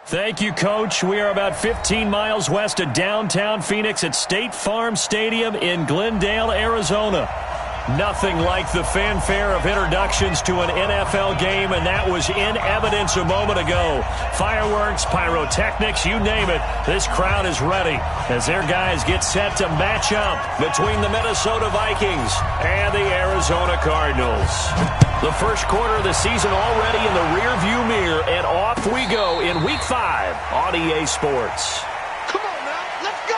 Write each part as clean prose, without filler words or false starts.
Thank you, Coach. We are about 15 miles west of downtown Phoenix at State Farm Stadium in Glendale, Arizona. Nothing like the fanfare of introductions to an NFL game, and that was in evidence a moment ago. Fireworks, pyrotechnics, you name it. This crowd is ready as their guys get set to match up between the Minnesota Vikings and the Arizona Cardinals. The first quarter of the season already in the rearview mirror, and off we go in Week 5 on EA Sports. Come on now, let's go!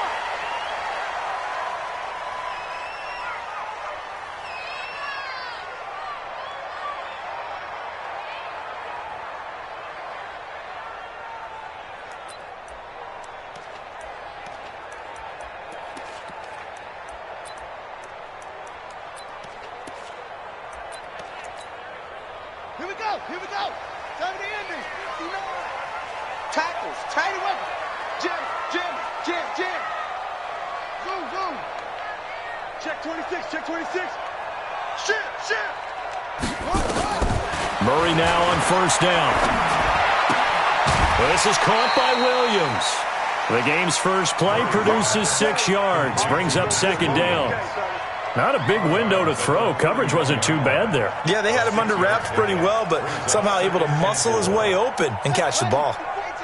Here we go, here we go. Time to end this. Tackles, tight away. Jam, jam, jam, jam. Zoom, zoom. Check 26, check 26. Shit. Murray now on first down. This is caught by Williams. The game's first play produces 6 yards, brings up second down. Not a big window to throw. Coverage wasn't too bad there. Yeah, they had him under wraps pretty well, but somehow able to muscle his way open and catch the ball.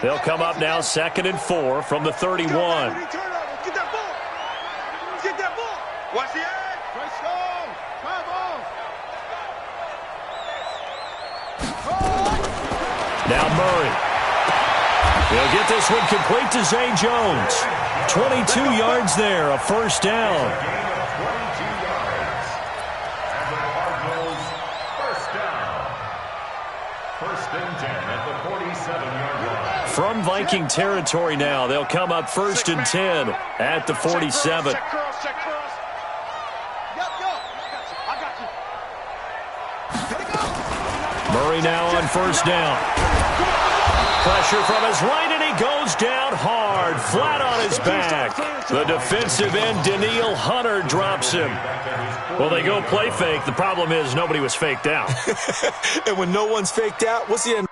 They'll come up now 2nd and 4 from the 31. Get that ball. Get that ball. Watch the edge. Play strong. Try ball. Now Murray. He'll get this one complete to Zay Jones. 22 yards there, a first down. From Viking territory now, they'll come up 1st and 10 at the 47. Check cross. Murray now on first down. Pressure from his right, and he goes down hard, flat on his back. The defensive end, Danielle Hunter, drops him. Well, they go play fake. The problem is nobody was faked out. And when no one's faked out, what's the end?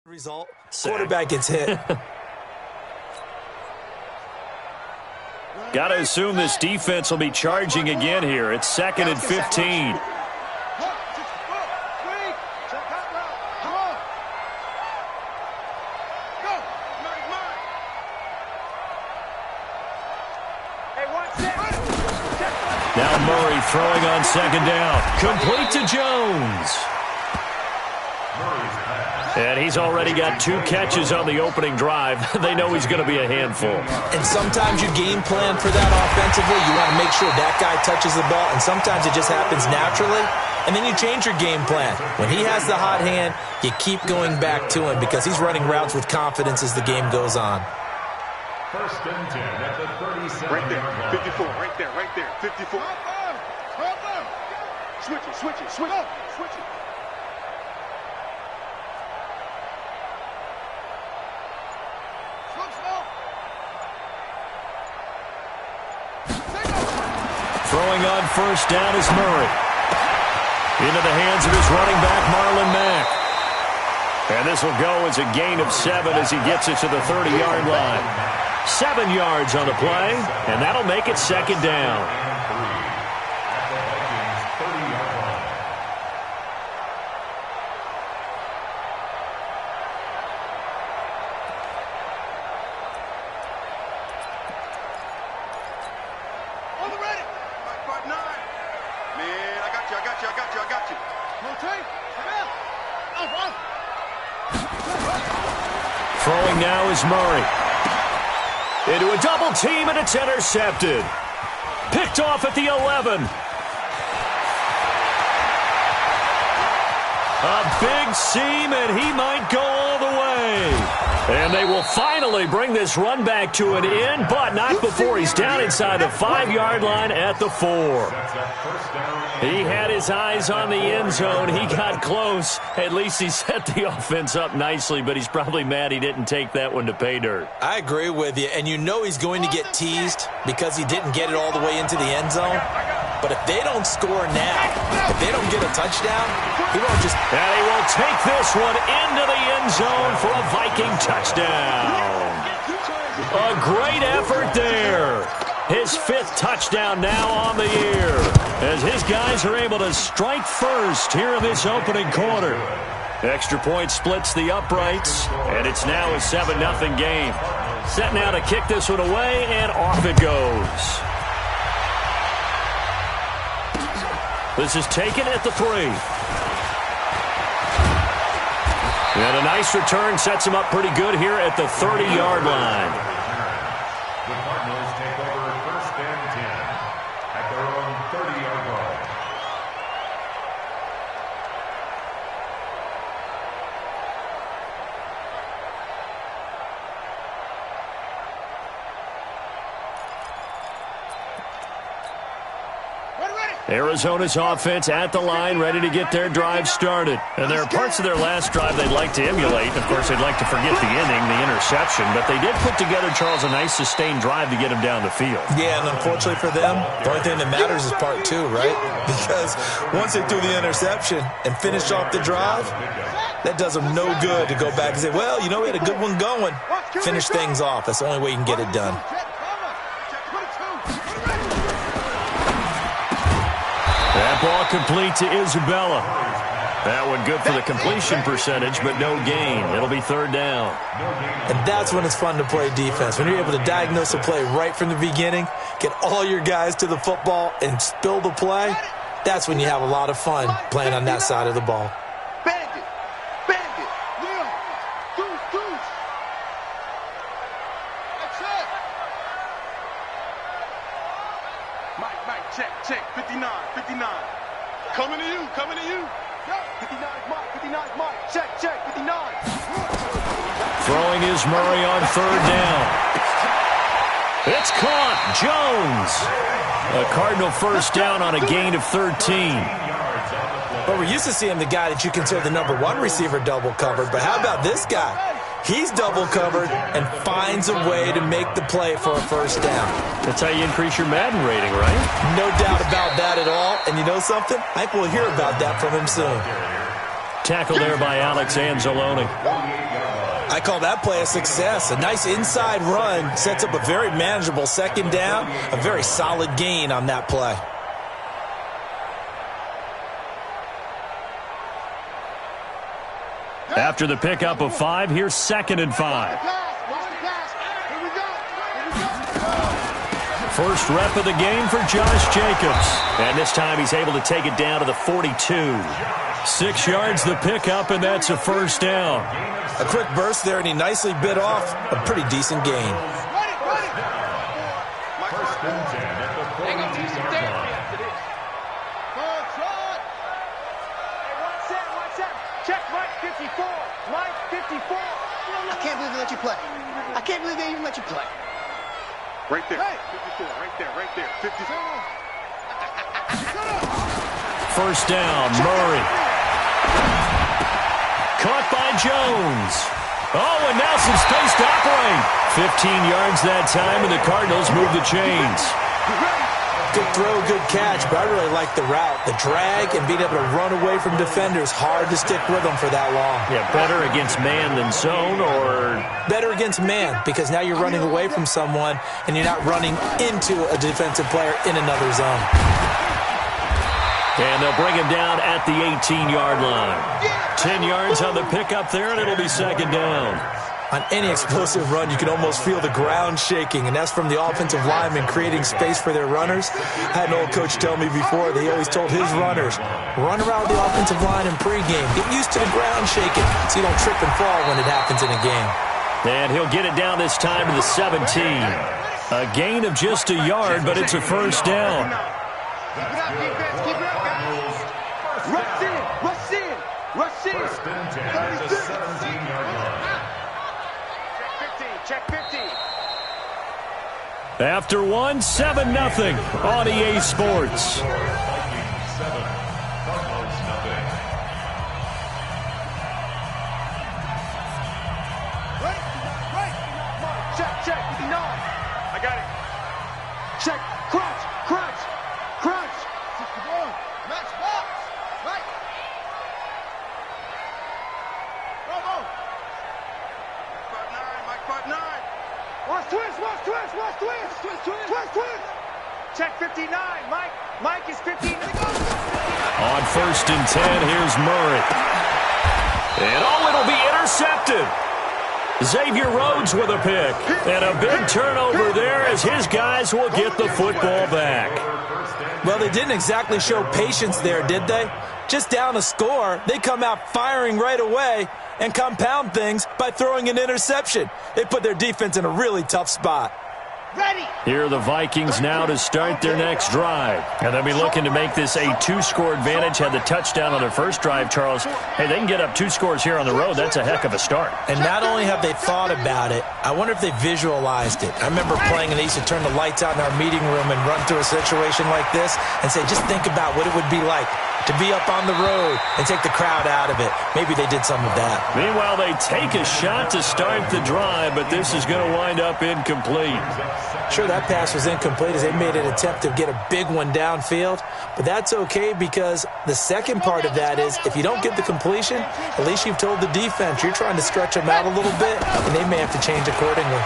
Result, quarterback gets hit. Got to assume this defense will be charging again here. It's 2nd and 15. Now Murray throwing on 2nd down. Complete to Jones. And he's already got 2 catches on the opening drive. They know he's going to be a handful. And sometimes you game plan for that offensively. You want to make sure that guy touches the ball, and sometimes it just happens naturally. And then you change your game plan. When he has the hot hand, you keep going back to him because he's running routes with confidence as the game goes on. 1st and 10 at the 37. Right there, 54, right there, 54. Switch it. Throwing on first down is Murray. Into the hands of his running back, Marlon Mack. And this will go as a gain of 7 as he gets it to the 30-yard line. 7 yards on the play, and that'll make it 2nd down. Throwing now is Murray. Into a double team, and it's intercepted. Picked off at the 11. A big seam, and he might go all the way. And they will finally bring this run back to an end, but not before he's down inside the 5-yard line at the 4. He had his eyes on the end zone. He got close. At least he set the offense up nicely, but he's probably mad he didn't take that one to pay dirt. I agree with you, and you know he's going to get teased because he didn't get it all the way into the end zone. But if they don't score now, if they don't get a touchdown, he won't just... And he will take this one into the end zone for a Viking touchdown. A great effort there. His 5th touchdown now on the year, as his guys are able to strike first here in this opening quarter. Extra point splits the uprights, and it's now a 7-0 game. Set now to kick this one away, and off it goes. This is taken at the 3. And a nice return sets him up pretty good here at the 30-yard line. The Cardinals take over 1st and 10 at their own 30-yard line. Arizona's offense at the line, ready to get their drive started. And there are parts of their last drive they'd like to emulate. Of course, they'd like to forget the inning, the interception. But they did put together, Charles, a nice sustained drive to get him down the field. Yeah, and unfortunately for them, the only thing that matters is part 2, right? Because once they threw the interception and finished off the drive, that does them no good to go back and say, well, you know, we had a good one going. Finish things off. That's the only way you can get it done. That ball complete to Isabella. That one good for the completion percentage, but no gain. It'll be 3rd down. And that's when it's fun to play defense. When you're able to diagnose a play right from the beginning, get all your guys to the football and spill the play, that's when you have a lot of fun playing on that side of the ball. Bandit. Bandit. Leon. Deuce. That's it. Mike, check. 59. Coming to you. 59 Mike. Check, 59. Throwing is Murray on 3rd down. It's caught. Jones. A Cardinal 1st down on a gain of 13. But we're used to seeing the guy that you consider the number 1 receiver double covered. But how about this guy? He's double covered and finds a way to make the play for a 1st down. That's how you increase your Madden rating, right? No doubt about that at all. And you know something? I think we'll hear about that from him soon. Tackle there by Alex Anzalone. I call that play a success. A nice inside run sets up a very manageable 2nd down. A very solid gain on that play. After the pickup of 5, here's 2nd and 5. First rep of the game for Josh Jacobs. And this time he's able to take it down to the 42. 6 yards the pickup, and that's a 1st down. A quick burst there, and he nicely bit off a pretty decent gain. 1st and 10 at the 42-yard line. Check Mike 54. Mike 54. I can't believe they let you play. I can't believe they even let you play. Right there. Hey. 54. Right there. 54. 1st down, Murray. Caught by Jones. Oh, and now some space to operate. 15 yards that time, and the Cardinals move the chains. Good throw, good catch, but I really like the route. The drag and being able to run away from defenders, hard to stick with them for that long. Yeah, better against man than zone, or? Better against man, because now you're running away from someone and you're not running into a defensive player in another zone. And they'll bring him down at the 18-yard line. 10 yards on the pickup there, and it'll be 2nd down. On any explosive run, you can almost feel the ground shaking, and that's from the offensive linemen creating space for their runners. I had an old coach tell me before, they always told his runners, run around the offensive line in pregame. Get used to the ground shaking so you don't trip and fall when it happens in a game. And he'll get it down this time to the 17. A gain of just a yard, but it's a 1st down. Keep it up, defense. Keep it up, guys. Rush in. 1st and 10 at the 17-yard line. Check 50. After one, 7-0 on EA Sports. Vikings 7, Cardinals nothing. Right. Check. 59. I got it. Check. Crunch. 61. Match box. Right. Bravo. Mike 5-9. Watch twist. Check 59. Mike is 15. On 1st and 10, here's Murray. And it'll be intercepted. Xavier Rhodes with a pick. And a big turnover there as his guys will get the football back. Well, they didn't exactly show patience there, did they? Just down a score, they come out firing right away and compound things by throwing an interception. They put their defense in a really tough spot. Ready. Here are the Vikings now to start their next drive. And they'll be looking to make this a 2-score advantage. Had the touchdown on their first drive, Charles. Hey, they can get up 2 scores here on the road. That's a heck of a start. And not only have they thought about it, I wonder if they visualized it. I remember playing and they used to turn the lights out in our meeting room and run through a situation like this and say, just think about what it would be like to be up on the road and take the crowd out of it. Maybe they did some of that. Meanwhile, they take a shot to start the drive, but this is going to wind up incomplete. Sure, that pass was incomplete as they made an attempt to get a big one downfield, but that's okay because the second part of that is if you don't get the completion, at least you've told the defense you're trying to stretch them out a little bit, and they may have to change accordingly.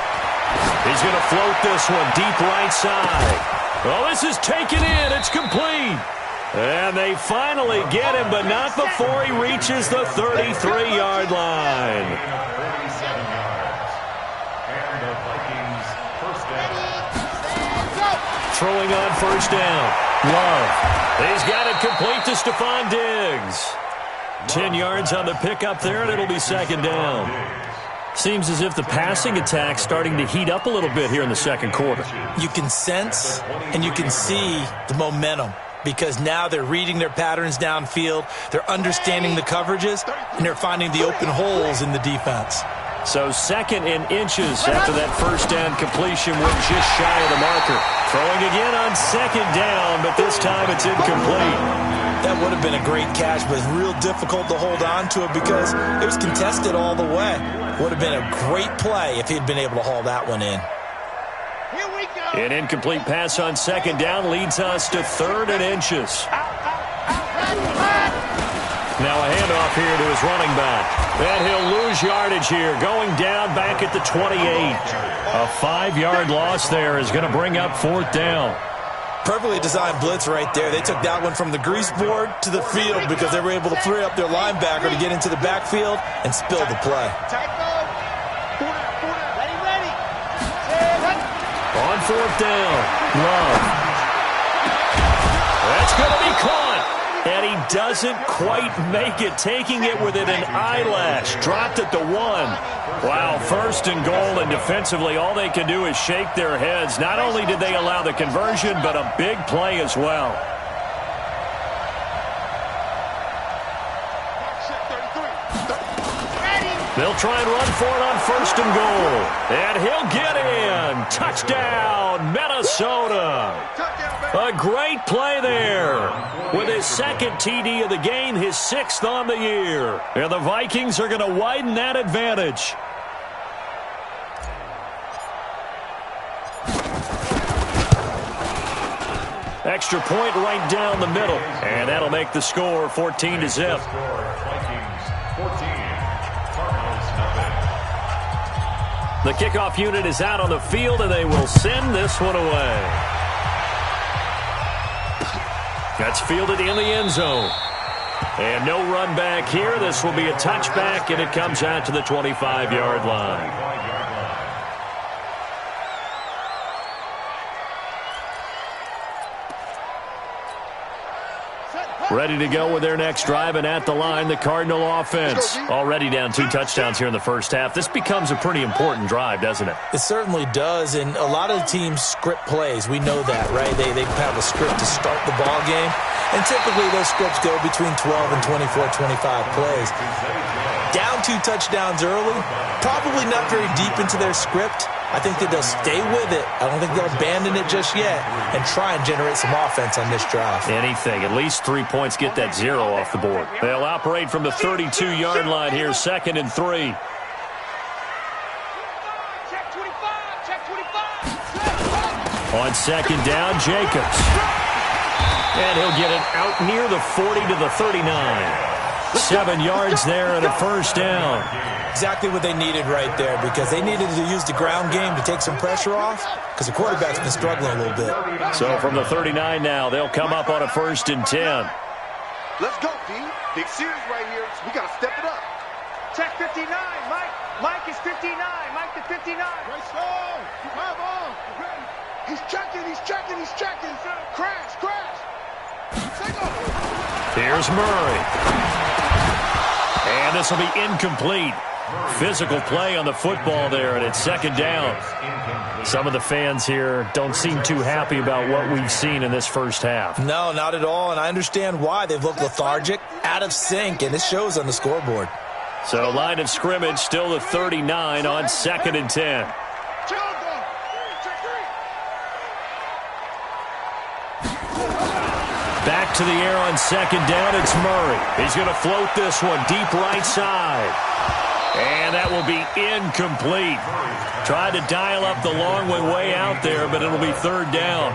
He's going to float this one deep right side. Well, this is taken in. It's complete. And they finally get him, but not before he reaches the 33-yard line. 37 yards. And the Vikings first down. Throwing on first down. Love. He's got it complete to Stephon Diggs. 10 yards on the pickup there, and it'll be second down. Seems as if the passing attack's starting to heat up a little bit here in the second quarter. You can sense and you can see the momentum because now they're reading their patterns downfield, they're understanding the coverages, and they're finding the open holes in the defense. So 2nd and inches after that first down completion went just shy of the marker. Throwing again on 2nd down, but this time it's incomplete. That would have been a great catch, but it's real difficult to hold on to it because it was contested all the way. Would have been a great play if he'd been able to haul that one in. Here we go. An incomplete pass on 2nd down leads us to 3rd and inches. Now a handoff here to his running back. And he'll lose yardage here, going down back at the 28. A 5-yard loss there is going to bring up 4th down. Perfectly designed blitz right there. They took that one from the grease board to the field because they were able to free up their linebacker to get into the backfield and spill the play. On 4th down, Love. That's going to be caught. And he doesn't quite make it, taking it within an eyelash. Dropped at the 1. Wow, 1st and goal, and defensively all they can do is shake their heads. Not only did they allow the conversion, but a big play as well. They'll try and run for it on 1st and goal. And he'll get in. Touchdown, Minnesota. A great play there. With his 2nd TD of the game, his 6th on the year. And the Vikings are going to widen that advantage. Extra point right down the middle. And that'll make the score 14-0. The kickoff unit is out on the field, and they will send this one away. That's fielded in the end zone. And no run back here. This will be a touchback, and it comes out to the 25-yard line. Ready to go with their next drive, and at the line, the Cardinal offense. Already down 2 touchdowns here in the first half. This becomes a pretty important drive, doesn't it? It certainly does, and a lot of the teams script plays. We know that, right? They have a script to start the ball game, and typically those scripts go between 12 and 24, 25 plays. Down 2 touchdowns early, probably not very deep into their script. I think that they'll stay with it. I don't think they'll abandon it just yet and try and generate some offense on this drive. Anything. At least 3 points, get that 0 off the board. They'll operate from the 32-yard line here, 2nd and 3. Check 25. Check 25. On 2nd down, Jacobs. And he'll get it out near the 40 to the 39. 7 yards there and a first down. Exactly what they needed right there, because they needed to use the ground game to take some pressure off, because the quarterback's been struggling a little bit. So from the 39 now, they'll come up on a 1st and 10. Let's go, D. Big series right here. We got to step it up. Check 59. Mike is 59. Mike to 59. Right slow. Come on. He's checking. Crash. Here's Murray. And this will be incomplete. Physical play on the football there, and it's 2nd down. Some of the fans here don't seem too happy about what we've seen in this first half. No, not at all, and I understand why. They've looked lethargic, out of sync, and it shows on the scoreboard. So line of scrimmage still the 39 on 2nd and 10. Back to the air on 2nd down, it's Murray. He's going to float this one deep right side. And that will be incomplete. Tried to dial up the long way out there, but it'll be 3rd down.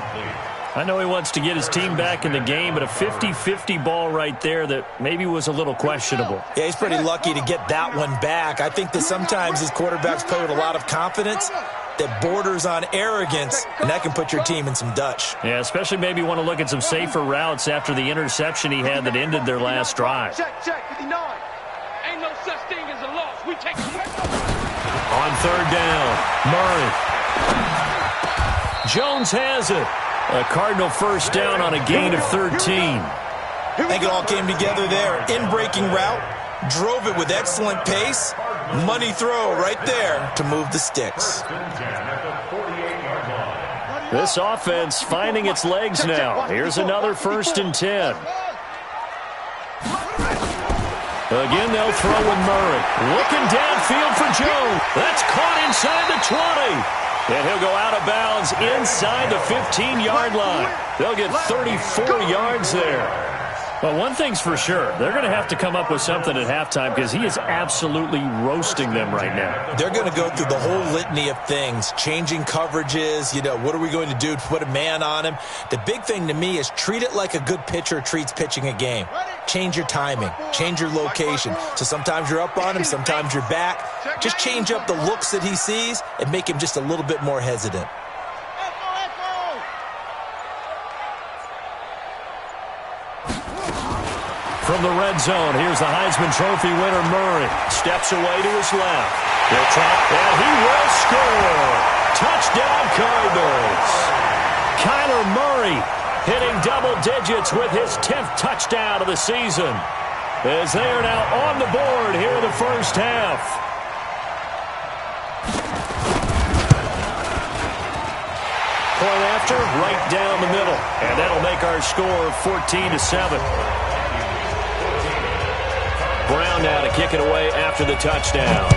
I know he wants to get his team back in the game, but a 50-50 ball right there that maybe was a little questionable. Yeah, he's pretty lucky to get that one back. I think that sometimes his quarterbacks play with a lot of confidence that borders on arrogance, and that can put your team in some Dutch. Yeah, especially maybe want to look at some safer routes after the interception he had that ended their last drive. Check, 59. Ain't no such thing as a loss. We take it. On 3rd down, Murray. Jones has it. A Cardinal first down on a gain of 13. I think it all came together there. In-breaking route, drove it with excellent pace. Money throw right there to move the sticks. This offense finding its legs now. Here's another 1st and 10. Again, they'll throw with Murray. Looking downfield for Jones. That's caught inside the 20. And he'll go out of bounds inside the 15-yard line. They'll get 34 yards there. Well, one thing's for sure. They're going to have to come up with something at halftime because he is absolutely roasting them right now. They're going to go through the whole litany of things, changing coverages, what are we going to do to put a man on him? The big thing to me is treat it like a good pitcher treats pitching a game. Change your timing, change your location. So sometimes you're up on him, sometimes you're back. Just change up the looks that he sees and make him just a little bit more hesitant. From the red zone, here's the Heisman Trophy winner, Murray. Steps away to his left. He'll try, and he will score. Touchdown, Cardinals. Kyler Murray hitting double digits with his 10th touchdown of the season, as they are now on the board here in the first half. Point after, right down the middle, and that'll make our score 14-7. Brown now to kick it away after the touchdown.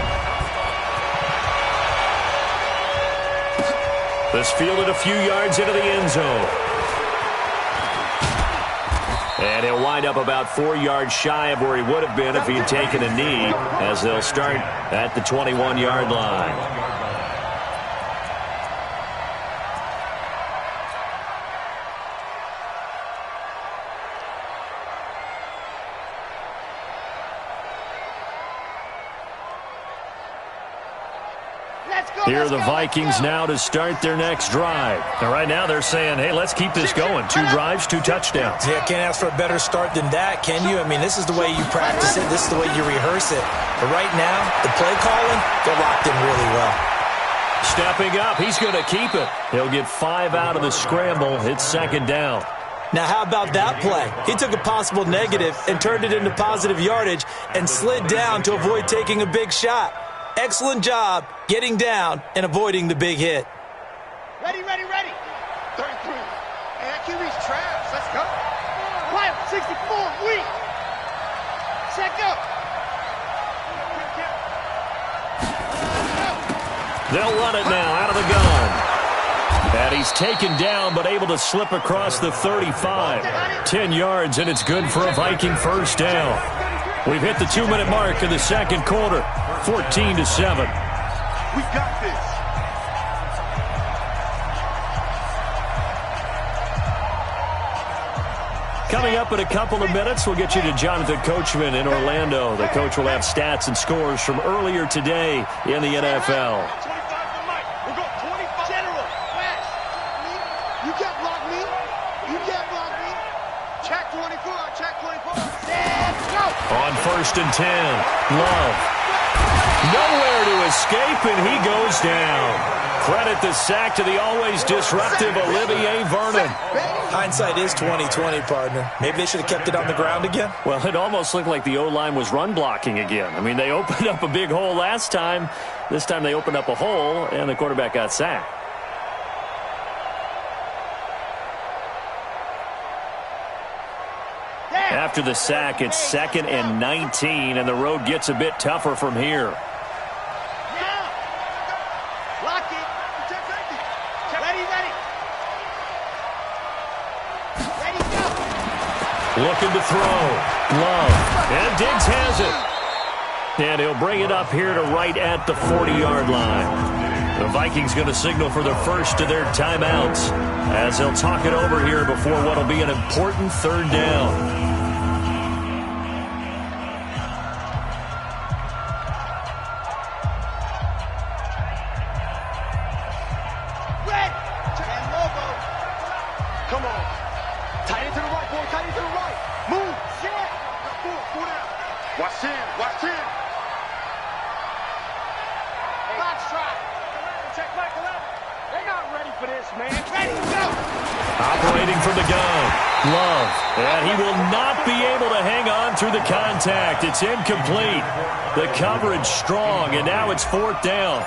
This fielded a few yards into the end zone. And he'll wind up about 4 yards shy of where he would have been if he had taken a knee, as they'll start at the 21-yard line. Here are the Vikings now to start their next drive. And right now they're saying, hey, let's keep this going. 2 drives, 2 touchdowns. Yeah, can't ask for a better start than that, can you? I mean, this is the way you practice it. This is the way you rehearse it. But right now, the play calling, they're locked in really well. Stepping up, he's going to keep it. He'll get 5 out of the scramble. It's 2nd down. Now, how about that play? He took a possible negative and turned it into positive yardage and slid down to avoid taking a big shot. Excellent job getting down and avoiding the big hit. Ready, ready, ready. 33. Hey, that QB's trash. Let's go. Quiet, 64, weak. Set, go. They'll run it now out of the gun. And he's taken down but able to slip across the 35. 10 yards, and it's good for a Viking first down. We've hit the 2-minute mark in the second quarter. 14-7. We got this. Coming up in a couple of minutes, we'll get you to Jonathan Coachman in Orlando. The coach will have stats and scores from earlier today in the NFL. 25 to Mike. We'll go 25. General. Flash. You can't block me. You can't block me. Check 24. Check 24. Set, go. On 1st and 10, Love. Nowhere to escape, and he goes down. Credit the sack to the always disruptive Olivier Vernon. Hindsight is 20/20, partner. Maybe they should have kept it on the ground again. Well, it almost looked like the O-line was run blocking again. I mean, they opened up a big hole last time. This time they opened up a hole, and the quarterback got sacked. After the sack, it's 2nd and 19, and the road gets a bit tougher from here. Looking to throw. Love. And Diggs has it. And he'll bring it up here to right at the 40-yard line. The Vikings going to signal for the first of their timeouts as they'll talk it over here before what will be an important 3rd down. Come on. Tight into the right, boy. Tight into the right. Move. Set. Go down. Watch in. Watch in. Box try. Check back 11. They're not ready for this, man. Ready, go. Operating from the gun. Love. And he will not be able to hang on through the contact. It's incomplete. The coverage strong, and now it's 4th down.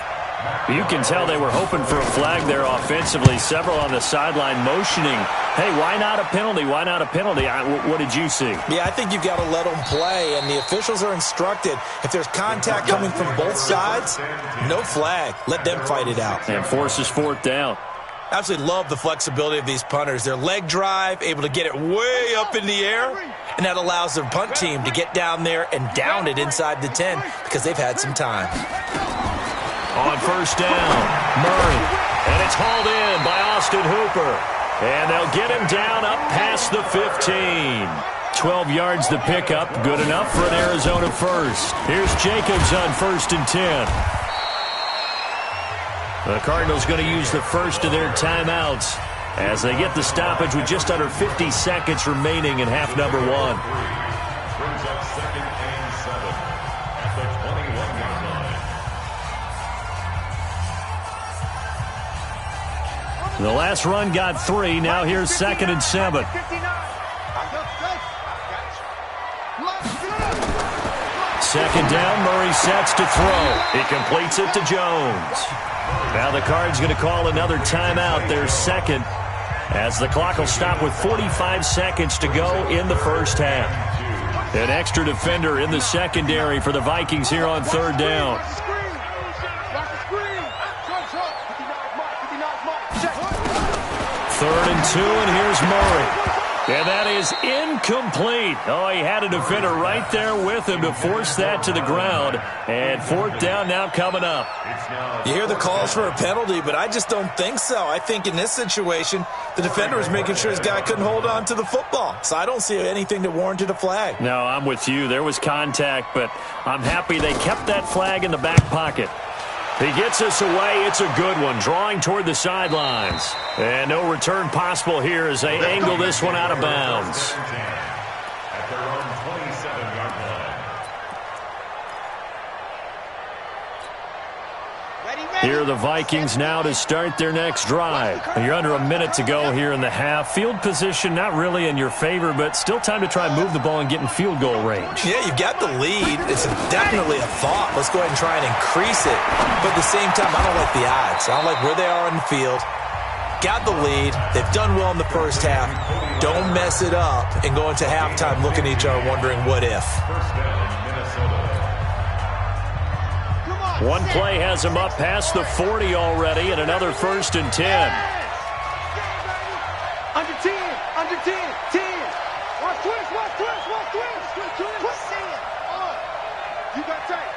You can tell they were hoping for a flag there offensively. Several on the sideline motioning. Hey, why not a penalty? Why not a penalty? What did you see? Yeah, I think you've got to let them play, and the officials are instructed. If there's contact coming from both sides, no flag. Let them fight it out. And forces 4th down. I absolutely love the flexibility of these punters. Their leg drive, able to get it way up in the air, and that allows their punt team to get down there and down it inside the 10 because they've had some time. On 1st down, Murray. And it's hauled in by Austin Hooper. And they'll get him down up past the 15. 12 yards the pickup. Good enough for an Arizona first. Here's Jacobs on 1st and 10. The Cardinals going to use the first of their timeouts as they get the stoppage with just under 50 seconds remaining in half number 1. Brings up 2nd and 7 at the 21-yard line. The last run got 3. Now here's 2nd and 7. Second down, Murray sets to throw. He completes it to Jones. Now the Cards going to call another timeout, their 2nd, as the clock will stop with 45 seconds to go in the first half. An extra defender in the secondary for the Vikings here on 3rd down. 3rd and 2, and here's Murray. And that is incomplete. Oh, he had a defender right there with him to force that to the ground. And 4th down now coming up. You hear the calls for a penalty, but I just don't think so. I think in this situation, the defender was making sure his guy couldn't hold on to the football. So I don't see anything that warranted a flag. No, I'm with you. There was contact, but I'm happy they kept that flag in the back pocket. He gets us away. It's a good one, drawing toward the sidelines. And no return possible here as they angle this one out of bounds. At their own 27-yard line. Here are the Vikings now to start their next drive. You're under a minute to go here in the half. Field position not really in your favor, but still time to try and move the ball and get in field goal range. Yeah, you got the lead. It's definitely a thought. Let's go ahead and try and increase it. But at the same time, I don't like the odds. I don't like where they are on the field. Got the lead. They've done well in the first half. Don't mess it up and go into halftime looking at each other wondering what if. One play has him up past the 40 already, and another 1st and 10. Under 10, under 10, 10. Watch twist, watch twist, watch twist. Twist it. You got tight.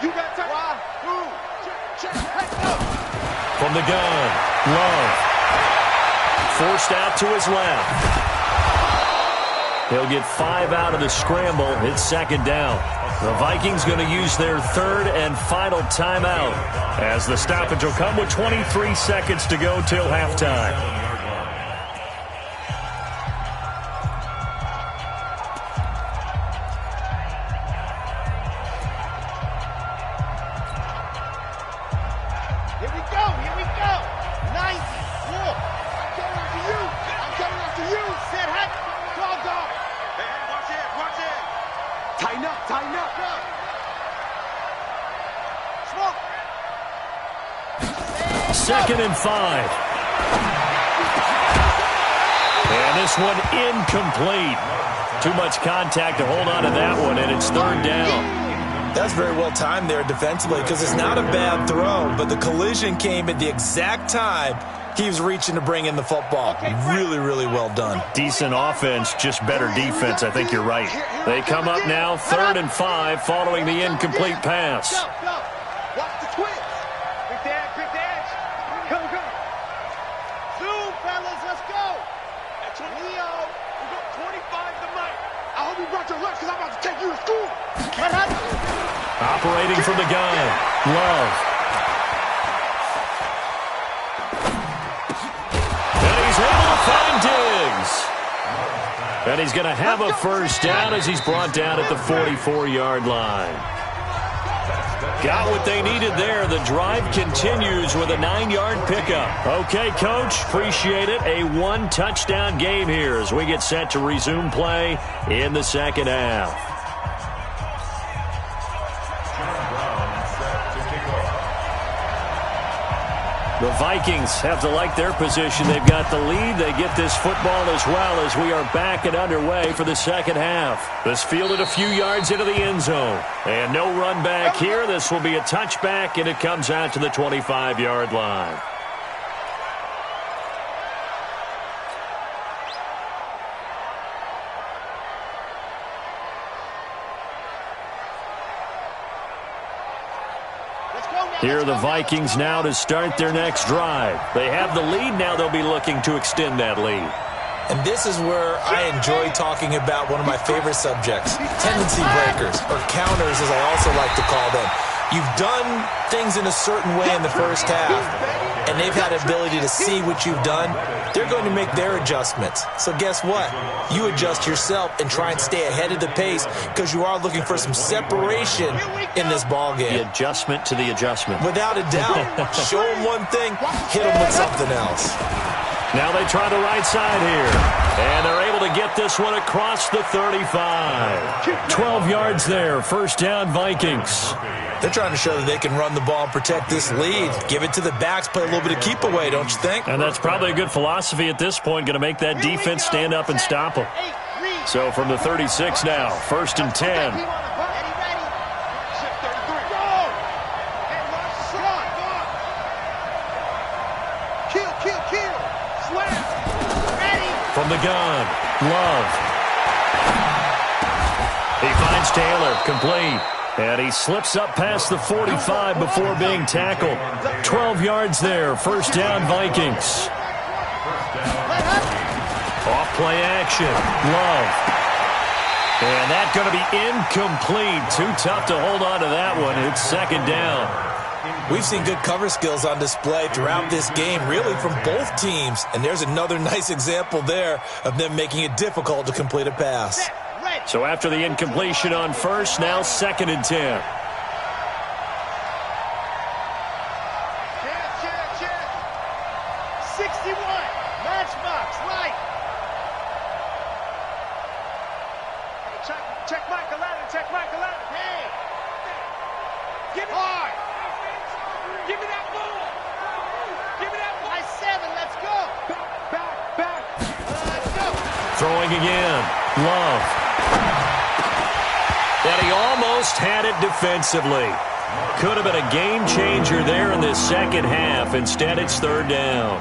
You got tight. Why? Check. From the gun, Love. Forced out to his left. He'll get 5 out of the scramble. It's 2nd down. The Vikings going to use their 3rd and final timeout as the stoppage will come with 23 seconds to go till halftime. Here we go. 90. Look. I'm coming after you. Set hot. Dog. Hey, watch it. Tighten up. Smoke. 2nd and 5. And this one incomplete. Too much contact to hold on to that one, and it's 3rd down. That's very well timed there defensively because it's not a bad throw, but the collision came at the exact time he was reaching to bring in the football. Really, really well done. Decent offense, just better defense. I think you're right. They come up now 3rd and 5 following the incomplete pass. Go. Watch the twist. Big dash. Come. Zoom, fellas, let's go. Leo, we got 25 to Mike. I hope you brought your lunch because I'm about to take you to school. Operating from the gun, Love. And he's able to find Diggs. And he's going to have a 1st down as he's brought down at the 44-yard line. Got what they needed there. The drive continues with a 9-yard pickup. Okay, Coach, appreciate it. A 1-touchdown game here as we get set to resume play in the 2nd half. The Vikings have to like their position. They've got the lead. They get this football as well as we are back and underway for the 2nd half. This fielded a few yards into the end zone. And no run back here. This will be a touchback, and it comes out to the 25-yard line. Here are the Vikings now to start their next drive. They have the lead now. They'll be looking to extend that lead. And this is where I enjoy talking about one of my favorite subjects, tendency breakers, or counters as I also like to call them. You've done things in a certain way in the first half, and they've had the ability to see what you've done. They're going to make their adjustments. So guess what? You adjust yourself and try and stay ahead of the pace because you are looking for some separation in this ball game. The adjustment to the adjustment. Without a doubt. Show them one thing, hit them with something else. Now they try the right side here. And they're able to get this one across the 35. 12 yards there. 1st down, Vikings. They're trying to show that they can run the ball and protect this lead. Give it to the backs, play a little bit of keep away, don't you think? And that's probably a good philosophy at this point. Going to make that defense stand up and stop them. So from the 36 now, 1st and 10. From the gun, Love. He finds Taylor, complete. And he slips up past the 45 before being tackled. 12 yards there, 1st down, Vikings. Off play action, Love. And that's going to be incomplete. Too tough to hold on to that one. It's 2nd down. We've seen good cover skills on display throughout this game, really from both teams. And there's another nice example there of them making it difficult to complete a pass. So after the incompletion on 1st, now 2nd and 10. Check Michael Allen. Check Michael Allen. Hey. Give me hard. Give me that ball. Give me that ball. I 7. Let's go. Back. Let's go. Throwing again. Love. And he almost had it defensively. Could have been a game changer there in this second half. Instead, it's third down.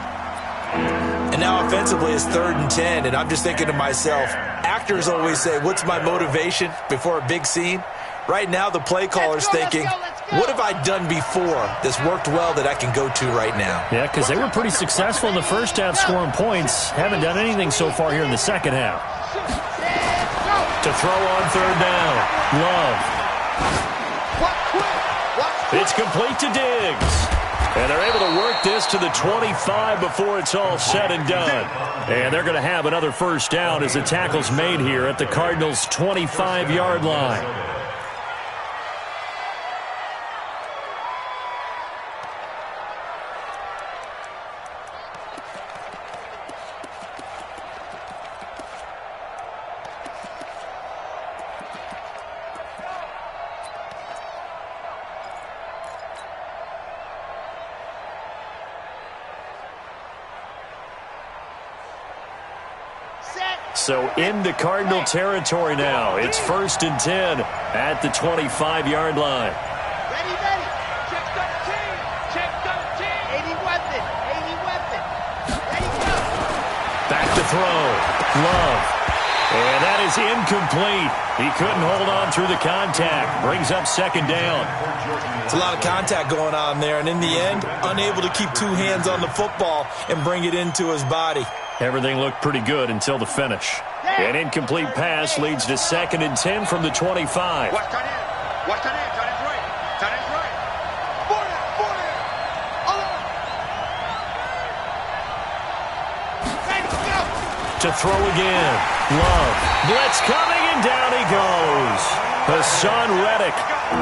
And now offensively it's 3rd and 10, and I'm just thinking to myself, actors always say, what's my motivation before a big scene? Right now the play caller's thinking, what have I done before that's worked well that I can go to right now? Yeah, because they were pretty successful in the first half scoring points. Haven't done anything so far here in the second half. To throw on third down. Love. It's complete to Diggs. And they're able to work this to the 25 before it's all said and done. And they're going to have another first down as the tackle's made here at the Cardinals' 25-yard line. So into Cardinal territory now. It's 1st and 10 at the 25-yard line. Ready. Check 13. Check 13. 80 weapon. Ready, go. Back to throw. Love. And that is incomplete. He couldn't hold on through the contact. Brings up second down. It's a lot of contact going on there, and in the end, unable to keep 2 hands on the football and bring it into his body. Everything looked pretty good until the finish. An incomplete pass leads to 2nd and 10 from the 25. Watch that in. Watch that in. Turn it right. Turn it right. Border. Ready, go. To throw again. Love. Blitz coming, and down he goes. Hassan Reddick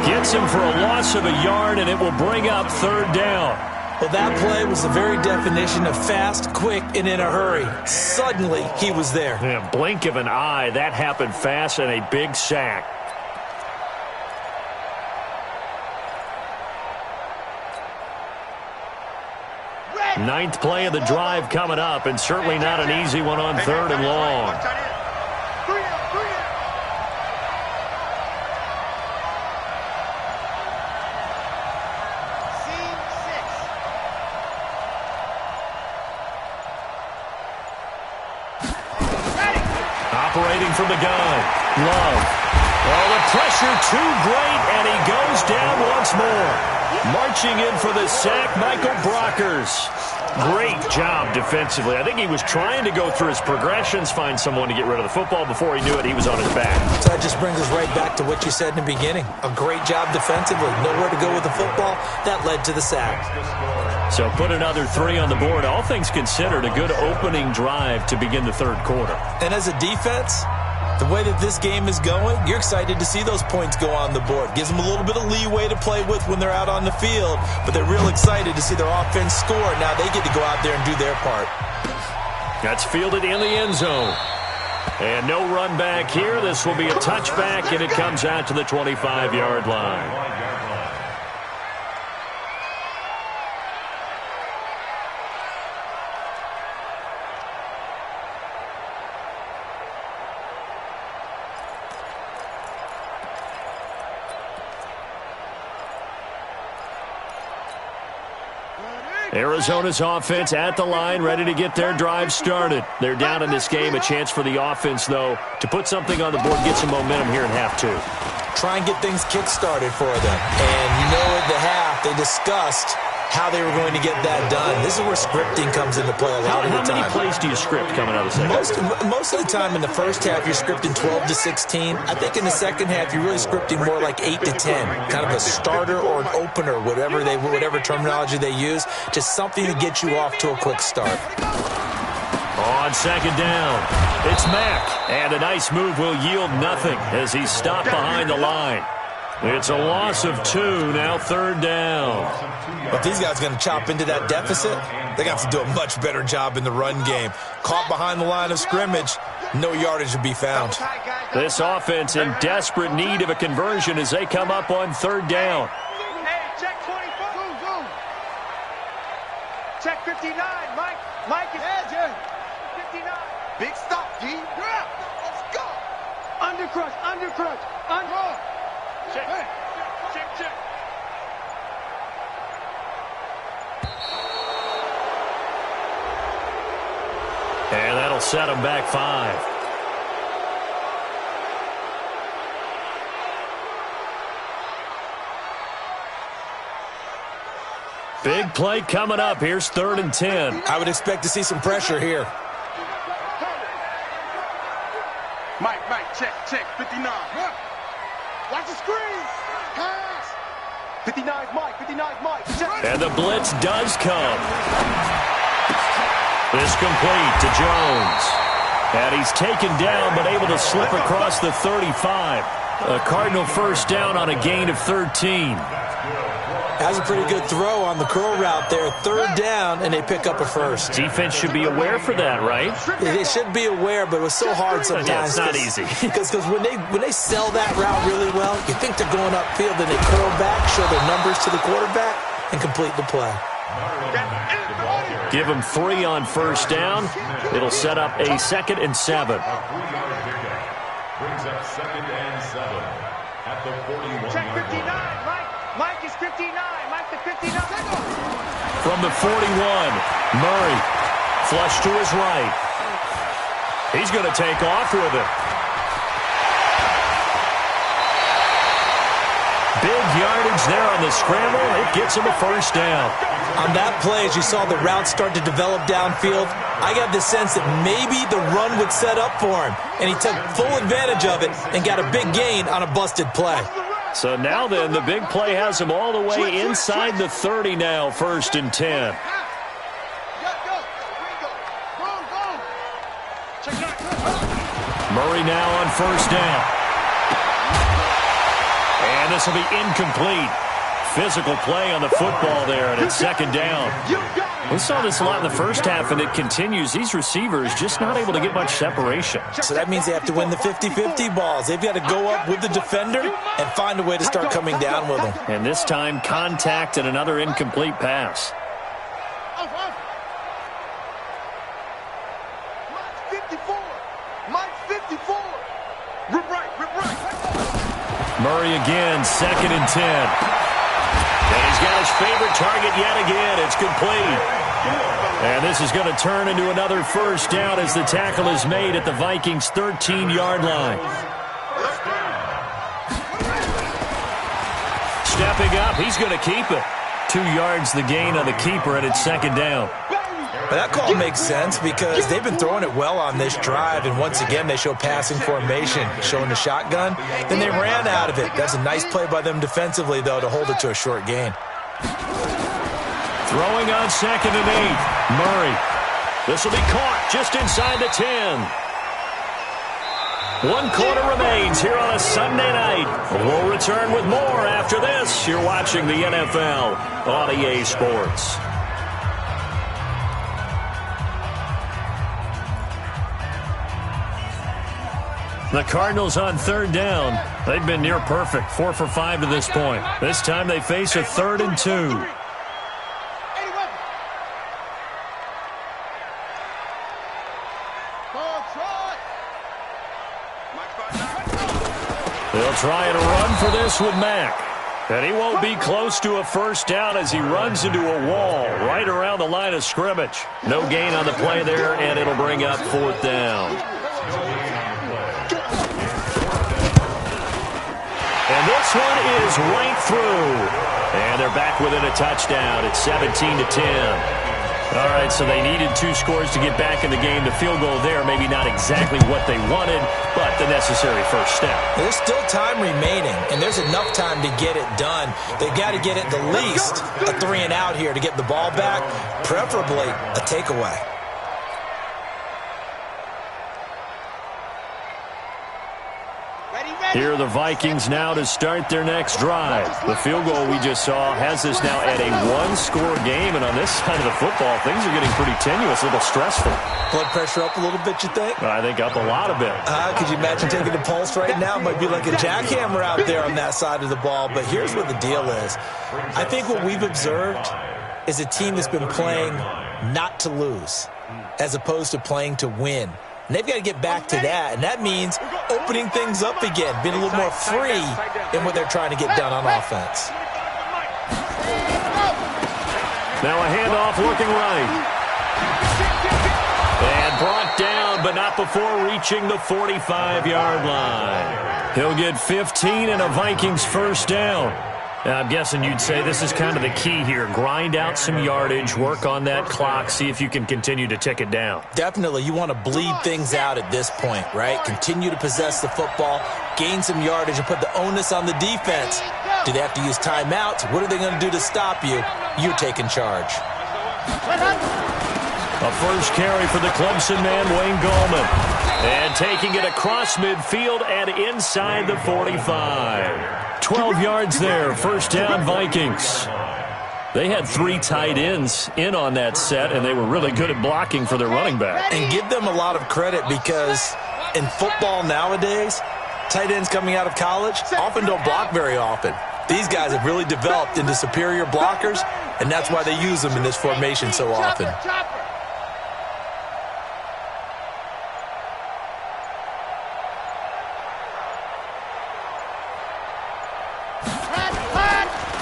gets him for a loss of a yard, and it will bring up third down. Well, that play was the very definition of fast, quick, and in a hurry. Suddenly, he was there. Yeah, blink of an eye, that happened fast, and a big sack. Ninth play of the drive coming up, and certainly not an easy one on 3rd and long. Operating from the gun. Love. Oh, the pressure too great, and he goes down once more. Marching in for the sack, Michael Brockers. Great job defensively. I think he was trying to go through his progressions, find someone to get rid of the football. Before he knew it, he was on his back. So that just brings us right back to what you said in the beginning. A great job defensively. Nowhere to go with the football. That led to the sack. So put another 3 on the board. All things considered, a good opening drive to begin the third quarter. And as a defense, the way that this game is going, you're excited to see those points go on the board. Gives them a little bit of leeway to play with when they're out on the field, but they're real excited to see their offense score. Now they get to go out there and do their part. That's fielded in the end zone. And no run back here. This will be a touchback, and it comes out to the 25-yard line. Arizona's offense at the line, ready to get their drive started. They're down in this game. A chance for the offense, though, to put something on the board, get some momentum here in half 2. Try and get things kick-started for them. And you know at the half, they discussed how they were going to get that done. This is where scripting comes into play a lot of the time. How many plays do you script coming out of the second? Most of the time in the first half, you're scripting 12 to 16. I think in the second half, you're really scripting more like 8 to 10. Kind of a starter or an opener, whatever terminology they use. Just something to get you off to a quick start. On second down, it's Mack. And a nice move will yield nothing as he's stopped behind the line. It's a loss of 2, now third down. But these guys are going to chop into that deficit. They're going to have to do a much better job in the run game. Caught behind the line of scrimmage. No yardage to be found. This offense in desperate need of a conversion as they come up on third down. Hey, check 24. Zoom. Check 59. Mike is edge. 59. Big stop, G. Yeah. Let's go. Undercrush. Check. And that'll set them back 5. Big play coming up. Here's 3rd and 10. I would expect to see some pressure here. Mike, check. 59. Watch the screen. Pass. 59's Mike. Check. And the blitz does come. This complete to Jones. And he's taken down but able to slip across the 35. A Cardinal first down on a gain of 13. Has a pretty good throw on the curl route there. 3rd down, and they pick up a first. Defense should be aware for that, right? They should be aware, but it was so hard sometimes. Yeah, it's not easy. Because when they sell that route really well, you think they're going upfield, then they curl back, show their numbers to the quarterback, and complete the play. Give them 3 on first down. It'll set up a 2nd and 7. A 3-yard pickup brings up 2nd and 7 at the 41-yard Check 59. line. Mike is 59. Mike the 59. From the 41, Murray. Flush to his right. He's going to take off with it. Big yardage there on the scramble. It gets him a first down. On that play, as you saw the route start to develop downfield, I got the sense that maybe the run would set up for him, and he took full advantage of it and got a big gain on a busted play. So now then, the big play has him all the way inside the 30 now, 1st and 10. Murray now on first down. And this will be incomplete. Physical play on the football there, and it's 2nd down. We saw this a lot in the first half, and it continues. These receivers just not able to get much separation. So that means they have to win the 50-50 balls. They've got to go up with the defender and find a way to start coming down with them. And this time, contact and another incomplete pass. Mike 54. Rip right. Murray again, 2nd and 10. And he's got his favorite target yet again. It's complete. And this is going to turn into another first down as the tackle is made at the Vikings' 13-yard line. Stepping up, he's going to keep it. 2 yards the gain on the keeper, and it's 2nd down. But that call makes sense because they've been throwing it well on this drive, and once again they show passing formation, showing the shotgun. Then they ran out of it. That's a nice play by them defensively, though, to hold it to a short gain. Throwing on 2nd and 8. Murray. This will be caught just inside the 10. 1 quarter remains here on a Sunday night. We'll return with more after this. You're watching the NFL on EA Sports. The Cardinals on 3rd down. They've been near perfect, 4 for 5 to this point. This time they face a 3rd and 2. They'll try and run for this with Mack. And he won't be close to a first down as he runs into a wall right around the line of scrimmage. No gain on the play there, and it'll bring up 4th down. And this one is right through. And they're back within a touchdown. It's 17-10. All right, so they needed 2 scores to get back in the game. The field goal there, maybe not exactly what they wanted, but the necessary first step. There's still time remaining, and there's enough time to get it done. They've got to get at the least a 3 and out here to get the ball back, preferably a takeaway. Ready? Here are the Vikings now to start their next drive. The field goal we just saw has us now at a one-score game, and on this side of the football, things are getting pretty tenuous, a little stressful. Blood pressure up a little bit, you think? I think up a lot of it. Could you imagine taking the pulse right now? It might be like a jackhammer out there on that side of the ball, but here's what the deal is. I think what we've observed is a team that's been playing not to lose as opposed to playing to win. And they've got to get back to that, and that means opening things up again, being a little more free in what they're trying to get done on offense. Now a handoff looking right. And brought down, but not before reaching the 45-yard line. He'll get 15 and a Vikings first down. Now, I'm guessing you'd say this is kind of the key here. Grind out some yardage, work on that clock, see if you can continue to tick it down. Definitely. You want to bleed things out at this point, right? Continue to possess the football, gain some yardage, and put the onus on the defense. Do they have to use timeouts? What are they going to do to stop you? You're taking charge. A first carry for the Clemson man, Wayne Gallman. And taking it across midfield and inside the 45. 12 yards there, first down Vikings. They had 3 tight ends in on that set, and they were really good at blocking for their running back. And give them a lot of credit because in football nowadays, tight ends coming out of college often don't block very often. These guys have really developed into superior blockers, and that's why they use them in this formation so often.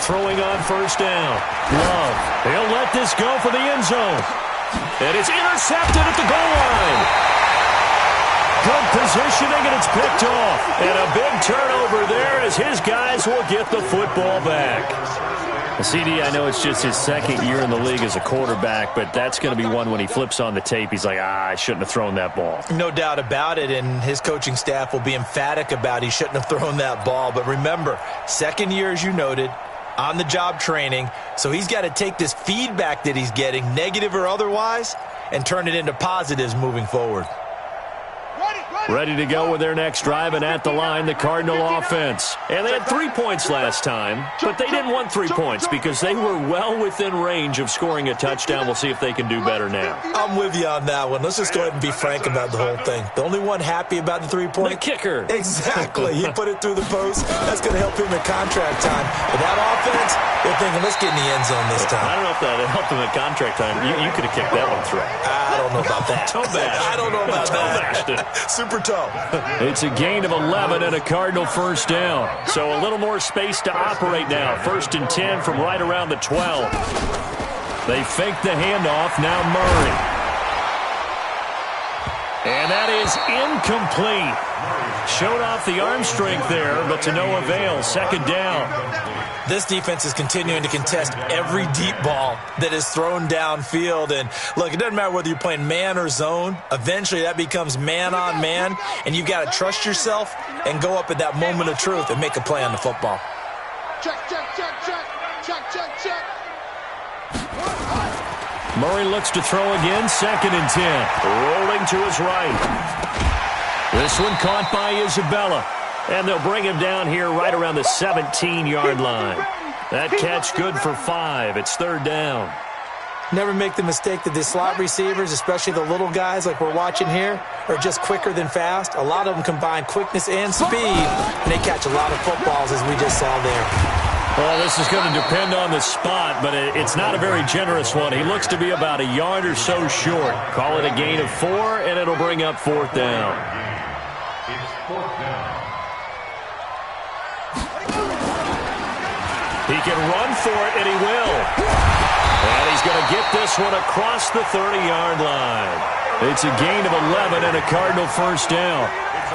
Throwing on first down. Love. He'll let this go for the end zone. And it's intercepted at the goal line. Good positioning, and it's picked off. And a big turnover there as his guys will get the football back. CD, I know it's just his second year in the league as a quarterback, but that's going to be one when he flips on the tape. He's like, I shouldn't have thrown that ball. No doubt about it, and his coaching staff will be emphatic about he shouldn't have thrown that ball. But remember, second year, as you noted, on-the-job training, so he's got to take this feedback that he's getting, negative or otherwise, and turn it into positives moving forward. Ready to go with their next drive, and at the line, the Cardinal offense. And they had 3 points last time, but they didn't want 3 points because they were well within range of scoring a touchdown. We'll see if they can do better now. I'm with you on that one. Let's just go ahead and be frank about the whole thing. The only one happy about the 3-point? The kicker. Exactly. He put it through the post. That's going to help him at contract time. But that offense, they're thinking, let's get in the end zone this time. I don't know if that helped him at contract time. You could have kicked that one through. I don't know about that. Toe bash. I don't know about that. Super toe. It's a gain of 11 and a Cardinal first down. So a little more space to operate now. 1st and 10 from right around the 12. They fake the handoff. Now Murray. And that is incomplete. Showed off the arm strength there, but to no avail. 2nd down. This defense is continuing to contest every deep ball that is thrown downfield. And, look, it doesn't matter whether you're playing man or zone. Eventually, that becomes man-on-man, and you've got to trust yourself and go up at that moment of truth and make a play on the football. Check, check, check, check. Check, check, check. Murray looks to throw again. 2nd and 10. Rolling to his right. This one caught by Isabella. And they'll bring him down here right around the 17-yard line. That catch good for 5. It's 3rd down. Never make the mistake that the slot receivers, especially the little guys like we're watching here, are just quicker than fast. A lot of them combine quickness and speed, and they catch a lot of footballs, as we just saw there. Well, this is going to depend on the spot, but it's not a very generous one. He looks to be about a yard or so short. Call it a gain of 4, and it'll bring up 4th down. It's 4th down. He can run for it, and he will. And he's going to get this one across the 30-yard line. It's a gain of 11 and a Cardinal first down.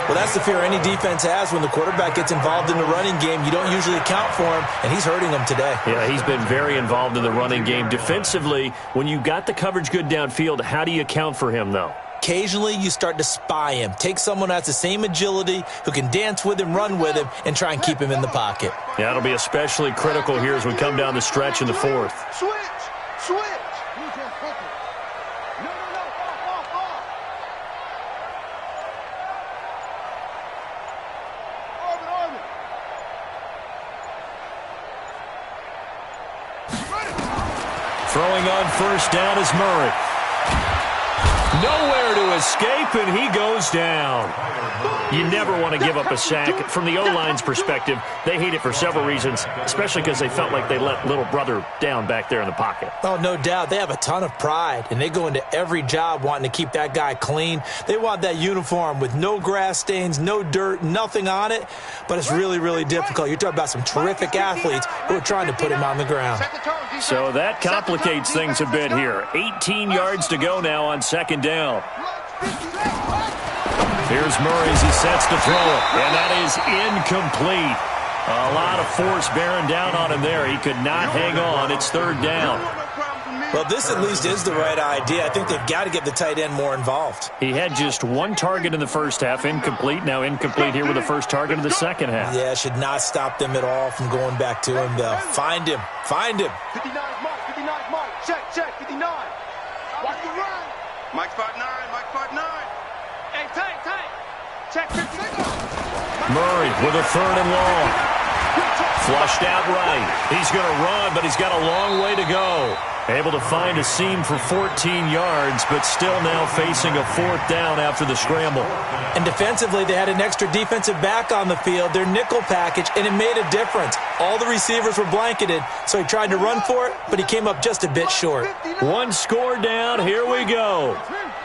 Well, that's the fear any defense has when the quarterback gets involved in the running game. You don't usually account for him, and he's hurting them today. Yeah, he's been very involved in the running game. Defensively, when you got the coverage good downfield, how do you account for him, though? Occasionally, you start to spy him. Take someone who has the same agility, who can dance with him, run with him, and try and keep him in the pocket. Yeah, it'll be especially critical here as we come down the stretch in the 4th. Switch. Switch. Throwing on first down is Murray. Nowhere to escape, and he goes down. You never want to give up a sack. From the O-line's perspective, they hate it for several reasons, especially because they felt like they let little brother down back there in the pocket. Oh, no doubt. They have a ton of pride, and they go into every job wanting to keep that guy clean. They want that uniform with no grass stains, no dirt, nothing on it, but it's really, really difficult. You're talking about some terrific athletes who are trying to put him on the ground. So that complicates things a bit here. 18 yards to go now on second down. Here's Murray as he sets to throw it, and that is incomplete. A lot of force bearing down on him there. He could not hang on. It's third down. Well, this at least is the right idea. I think they've got to get the tight end more involved. He had just one target in the first half, incomplete. Now incomplete here with the first target of the second half. Yeah, should not stop them at all from going back to him, though. Find him. Find him. 59 mark, 59 mark. Check, 59. Watch the run. Mike 5'9", Mike 5'9". Hey, tight. Check 50. Murray with a third and long. Flushed out right. He's going to run, but he's got a long way to go. Able to find a seam for 14 yards, but still now facing a fourth down after the scramble. And defensively, they had an extra defensive back on the field, their nickel package, and it made a difference. All the receivers were blanketed, so he tried to run for it, but he came up just a bit short. One score down. Here we go.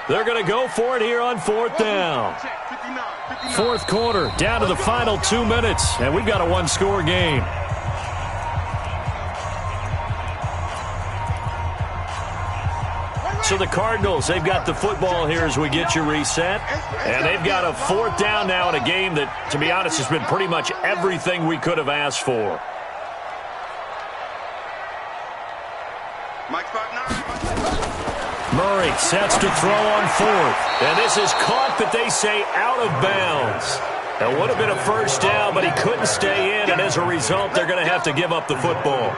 They're going to go for it here on fourth down. Fourth quarter, down to the final 2 minutes, and we've got a one-score game. So the Cardinals, they've got the football here as we get you reset. And they've got a fourth down now in a game that, to be honest, has been pretty much everything we could have asked for. Murray sets to throw on fourth. And this is caught, but they say out of bounds. It would have been a first down, but he couldn't stay in, and as a result, they're going to have to give up the football.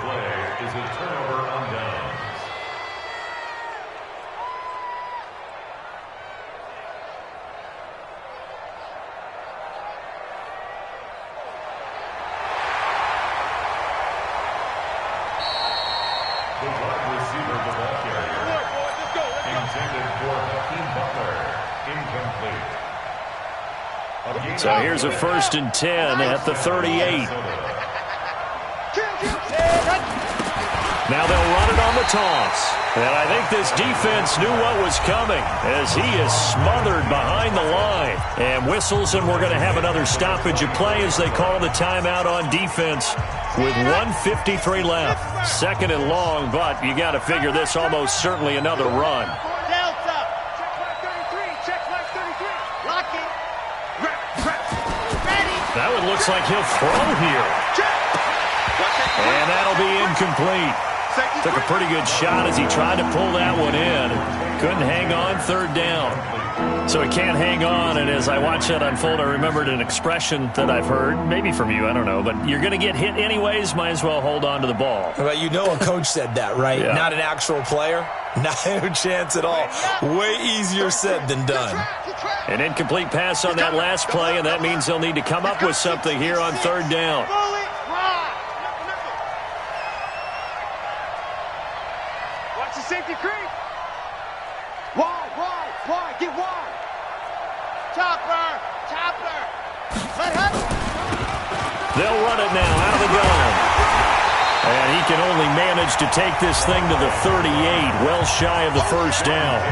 So here's a 1st and 10 at the 38. Now they'll run it on the toss. And I think this defense knew what was coming as he is smothered behind the line. And whistles, and we're going to have another stoppage of play as they call the timeout on defense with 1:53 left. 2nd and long, but you got to figure this almost certainly another run. That one looks like he'll throw here. And that'll be incomplete. Took a pretty good shot as he tried to pull that one in. Couldn't hang on, third down. So he can't hang on, and as I watched that unfold, I remembered an expression that I've heard, maybe from you, I don't know, but you're going to get hit anyways, might as well hold on to the ball. Well, you know a coach said that, right? Yeah. Not an actual player. Not a chance at all. Way easier said than done. An incomplete pass on that last play, and that means they'll need to come up with something here on third down. Watch the safety creep. Wide, get wide. Chopper. They'll run it now out of the gun. And he can only manage to take this thing to the 38, well shy of the first down.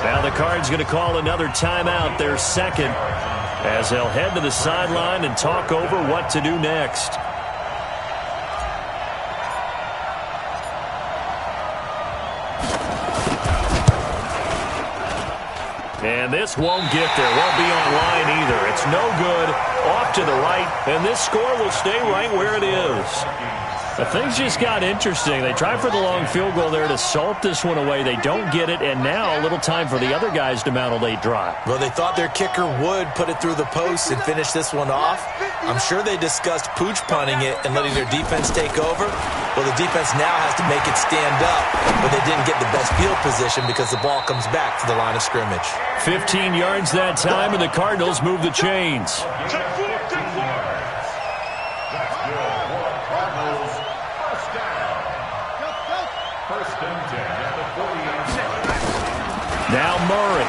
Now the Cards going to call another timeout, their second, as they'll head to the sideline and talk over what to do next. And this won't get there, won't be online either. It's no good, off to the right, and this score will stay right where it is. But things just got interesting. They tried for the long field goal there to salt this one away. They don't get it, and now a little time for the other guys to mount a late drive. Well, they thought their kicker would put it through the post and finish this one off. I'm sure they discussed pooch punting it and letting their defense take over. Well, the defense now has to make it stand up, but they didn't get the best field position because the ball comes back to the line of scrimmage. 15 yards that time, and the Cardinals move the chains. First and 10 at the 48. Now Murray.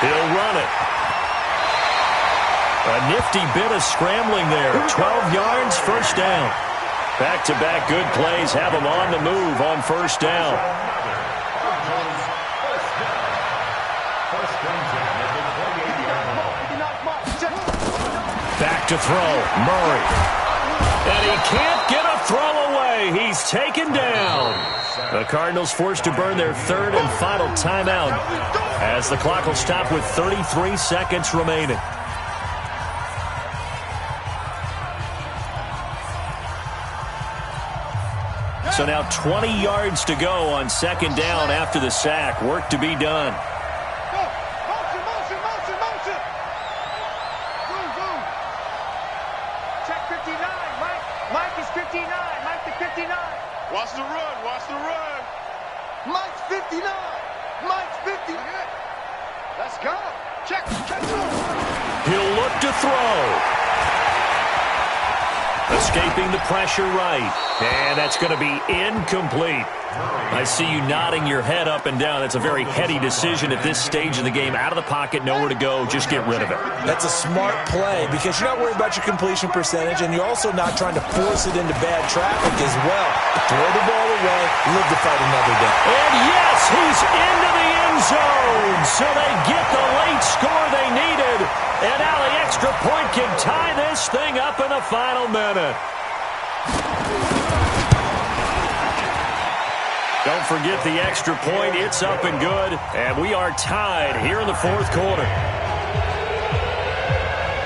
He'll run it. A nifty bit of scrambling there. 12 yards, first down. Back-to-back good plays have them on the move on first down. Back to throw. Murray. And he can't get a throw away. He's taken down. The Cardinals forced to burn their third and final timeout as the clock will stop with 33 seconds remaining. So now 20 yards to go on second down after the sack. Work to be done. Motion, motion, motion, motion. Boom, boom. Check 59. Mike is 59. Mike to 59. Watch the run. Watch the run. Mike's 59. Mike's 50. Let's go. Check. He'll look to throw. Escaping the pressure right. And that's going to be incomplete. I see you nodding your head up and down. That's a very heady decision at this stage of the game. Out of the pocket, nowhere to go. Just get rid of it. That's a smart play because you're not worried about your completion percentage, and you're also not trying to force it into bad traffic as well. Throw the ball away, live to fight another day. And yes, he's into the end zone. So they get the late score they needed. And now the extra point can tie this thing up in the final minute. Don't forget the extra point. It's up and good. And we are tied here in the fourth quarter.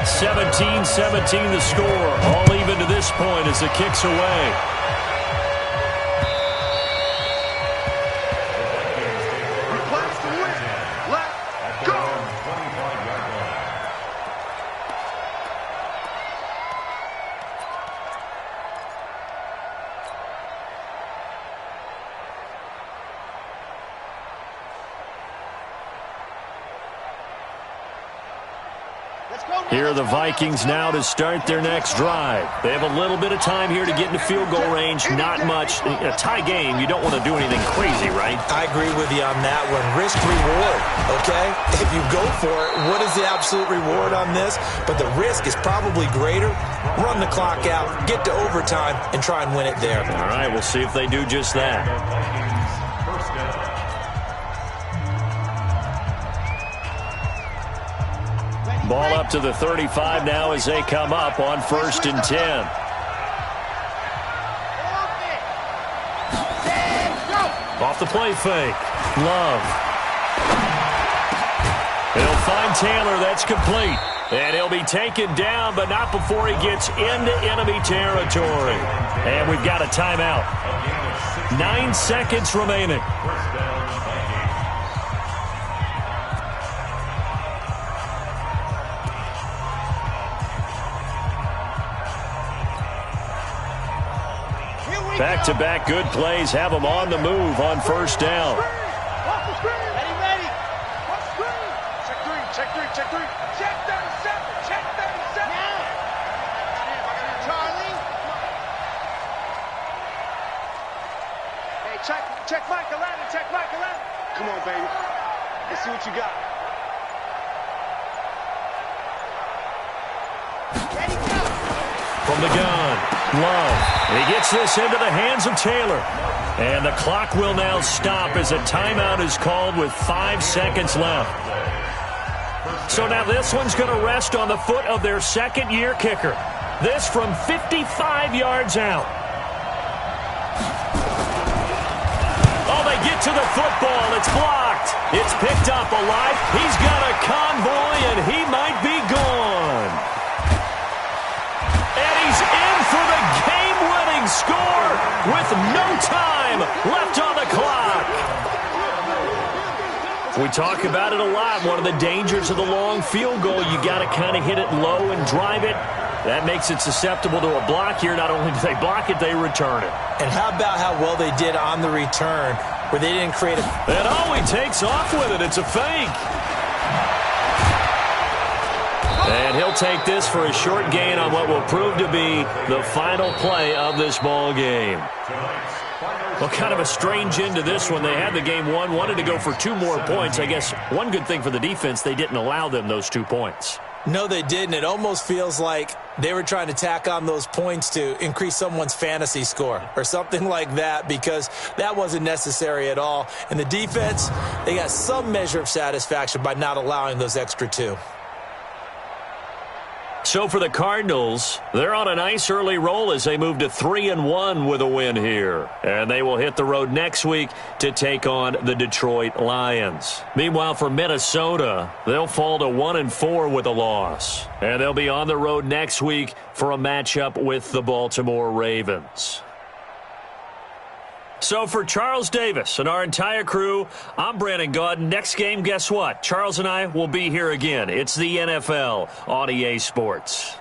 17-17 the score. All even to this point as the kick's away. Request to win. Let's go. Here are the Vikings now to start their next drive. They have a little bit of time here to get into field goal range. Not much. A tie game, you don't want to do anything crazy, right? I agree with you on that one. Risk-reward, okay? If you go for it, what is the absolute reward on this? But the risk is probably greater. Run the clock out, get to overtime, and try and win it there. All right, we'll see if they do just that. Ball up to the 35 now as they come up on first and 10. Off the play fake. Love. He'll find Taylor. That's complete. And he'll be taken down, but not before he gets into enemy territory. And we've got a timeout. 9 seconds remaining. Back-to-back good plays have them on the move on first down. Ready. Check three. Check 37. Check 37. Now. Charlie. Hey, check Mike 11. Check Mike 11. Come on, baby. Let's see what you got. Ready, go. From the gun, Love. He gets this into the hands of Taylor. And the clock will now stop as a timeout is called with 5 seconds left. So now this one's going to rest on the foot of their second-year kicker. This from 55 yards out. Oh, they get to the football. It's blocked. It's picked up alive. He's got a convoy, and he might be gone. And he's in for the game-winning score with no time left on the clock. We talk about it a lot. One of the dangers of the long field goal, you got to kind of hit it low and drive it. That makes it susceptible to a block here. Not only do they block it, they return it. And how about how well they did on the return, where they didn't create a... And oh, he takes off with it. It's a fake. And he'll take this for a short gain on what will prove to be the final play of this ball game. Tonight's final Well, kind of a strange end to this one. They had the game won, wanted to go for 2 more points. I guess one good thing for the defense, they didn't allow them those 2 points. No, they didn't. It almost feels like they were trying to tack on those points to increase someone's fantasy score or something like that, because that wasn't necessary at all. And the defense, they got some measure of satisfaction by not allowing those extra 2. So for the Cardinals, they're on a nice early roll as they move to 3-1 with a win here. And they will hit the road next week to take on the Detroit Lions. Meanwhile, for Minnesota, they'll fall to 1-4 with a loss. And they'll be on the road next week for a matchup with the Baltimore Ravens. So for Charles Davis and our entire crew, I'm Brandon Gaudin. Next game, guess what? Charles and I will be here again. It's the NFL on EA Sports.